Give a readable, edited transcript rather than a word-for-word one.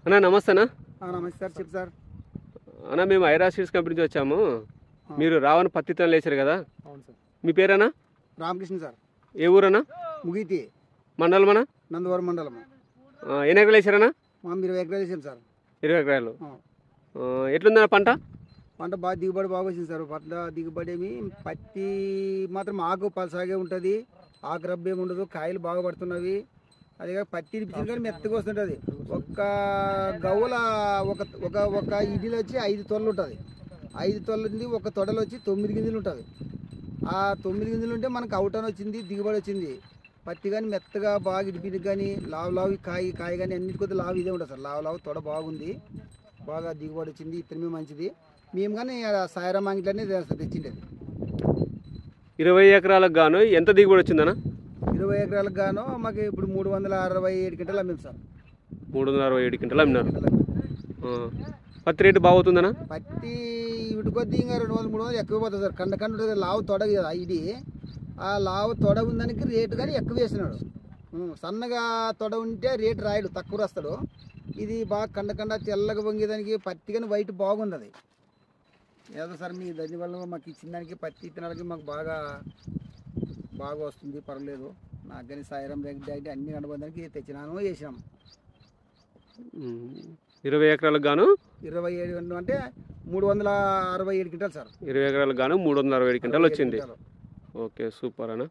అన్నా నమస్తే అన్న. నమస్తే సార్. చెప్పు సార్. అన్న మేము ఐరా సీడ్స్ కంపెనీ నుంచి వచ్చాము. మీరు రావణ పత్తి విత్తనాలు వేసారు కదా? అవును సార్. మీ పేరేనా? రామకృష్ణ సార్. ఏ ఊరన్నా? ముగితి మండలమన్నా? నందవరం మండలం. ఎన్ని ఎకరాలు వేసారన్నా? మనం 20 ఎకరాలు వేసాం సార్. 20 ఎకరాలు. ఎట్లుందన్న పంట? పంట బాగా దిగుబడి బాగా వచ్చింది సార్. పంట దిగుబడి ఏమి పత్తి మాత్రం ఆకు పలసాగే ఉంటుంది, ఆకు రబ్బు ఏమి ఉండదు, కాయలు బాగా పడుతున్నవి. అదిగా పత్తి ఇడిపించింది కానీ మెత్తగా వస్తుంటుంది. ఒక్క గవ్వల ఒక ఒక ఒక ఇడ్లీలో వచ్చి 5 తొలలు ఉంటుంది. 5 తొలలు ఒక తొడలు వచ్చి 9 గింజలు ఉంటుంది. ఆ 9 గింజలు ఉంటే మనకు అవుటన్ వచ్చింది, దిగుబడి వచ్చింది. పత్తి కానీ మెత్తగా బాగా ఇడిపింది కానీ లావు కాయ కానీ అన్నిటి కొద్ది లావు ఇదే ఉంటుంది సార్. లావు తొడ బాగుంది, బాగా దిగుబడి వచ్చింది. ఇతరమే మంచిది. మేము కానీ సాయిరామ్ అంగిట్లోనే తెచ్చిండేది. 20 ఎకరాలకు గాను ఎంత దిగుబడి వచ్చిందన్నా? 20 ఎకరాలకు గాను మాకు ఇప్పుడు 367 క్వింటాలు అమ్మాం సార్. 367 క్వింటాలు అమ్మినారు. పత్తి రేటు బాగుతుందన్నా? పత్తి ఇటు కొద్ది ఇంకా 200-300 ఎక్కువ పోతుంది సార్. కండ ఉంటుంది, లావు తొడ కదా ఇది. ఆ లావు తొడ ఉందానికి రేటు కానీ ఎక్కువ వేసినాడు. సన్నగా తొడ ఉంటే రేటు రాయడు, తక్కువ వస్తాడు. ఇది బాగా కండ తెల్లగా వంగేదానికి పత్తి కానీ వైట్ బాగుంది. అది ఏదో సార్ మీ దానివల్ల మాకు ఇచ్చిన దానికి పత్తి ఇత్తనాలకి మాకు బాగా వస్తుంది, పర్లేదు. నాకు కానీ సాయిరామ్ రెడ్డి అన్ని కనబడడానికి తెచ్చినాను, వేసినాం. 20 ఎకరాలకు గాను 27 అంటే 367 క్వింటాలు సార్. 20 ఎకరాలకు గాను 367 క్వింటాలు వచ్చింది. ఓకే, సూపర్ అన్న.